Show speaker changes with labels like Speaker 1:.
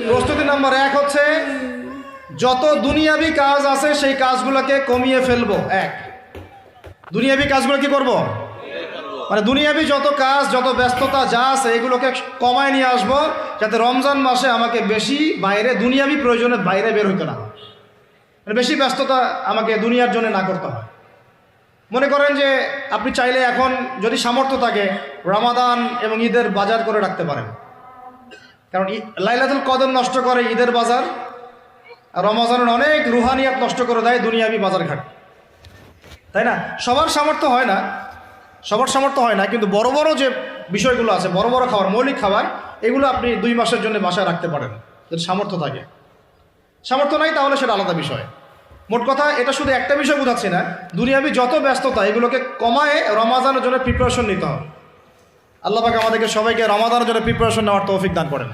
Speaker 1: প্রস্তুতি নাম্বার 1 হচ্ছে যত দুনিয়াবি কাজ আছে সেই কাজগুলোকে কমিয়ে ফেলবো। দুনিয়াবি কাজগুলো কি করব? মানে দুনিয়াবি যত কাজ, যত ব্যস্ততা যা আছে এগুলোকে কমায় নিয়ে আসবো, যাতে রমজান মাসে আমাকে বেশি বাইরে দুনিয়াবি প্রয়োজনে বাইরে বের হইতে না হয়, মানে বেশি ব্যস্ততা আমাকে দুনিয়ার জন্য না করতে হয়। মনে করেন যে আপনি চাইলে এখন যদি সামর্থ্য থাকে রমাদান এবং ঈদের বাজার করে রাখতে পারেন, কারণ লাইলাতুল কদর নষ্ট করে ঈদের বাজার, আর রমজানের অনেক রুহানিয়াত নষ্ট করে দেয় দুনিয়াবি বাজার ঘাট, তাই না? সবার সামর্থ্য হয় না, কিন্তু বড় বড় যে বিষয়গুলো আছে, বড় বড় খাবার, মৌলিক খাবার, এগুলো আপনি 2 মাসের জন্য বাসায় রাখতে পারেন যদি সামর্থ্য থাকে। সামর্থ্য নাই তাহলে সেটা আলাদা বিষয়। মোট কথা এটা শুধু একটা বিষয় বোঝাচ্ছি না, দুনিয়াবি যত ব্যস্ততা এগুলোকে কমায় রমাদানের জন্য প্রিপারেশন নিতে হবে। আল্লাহ পাক আমাদেরকে সবাইকে রমাদানের জন্য প্রিপারেশন নেওয়ার তৌফিক দান করেন।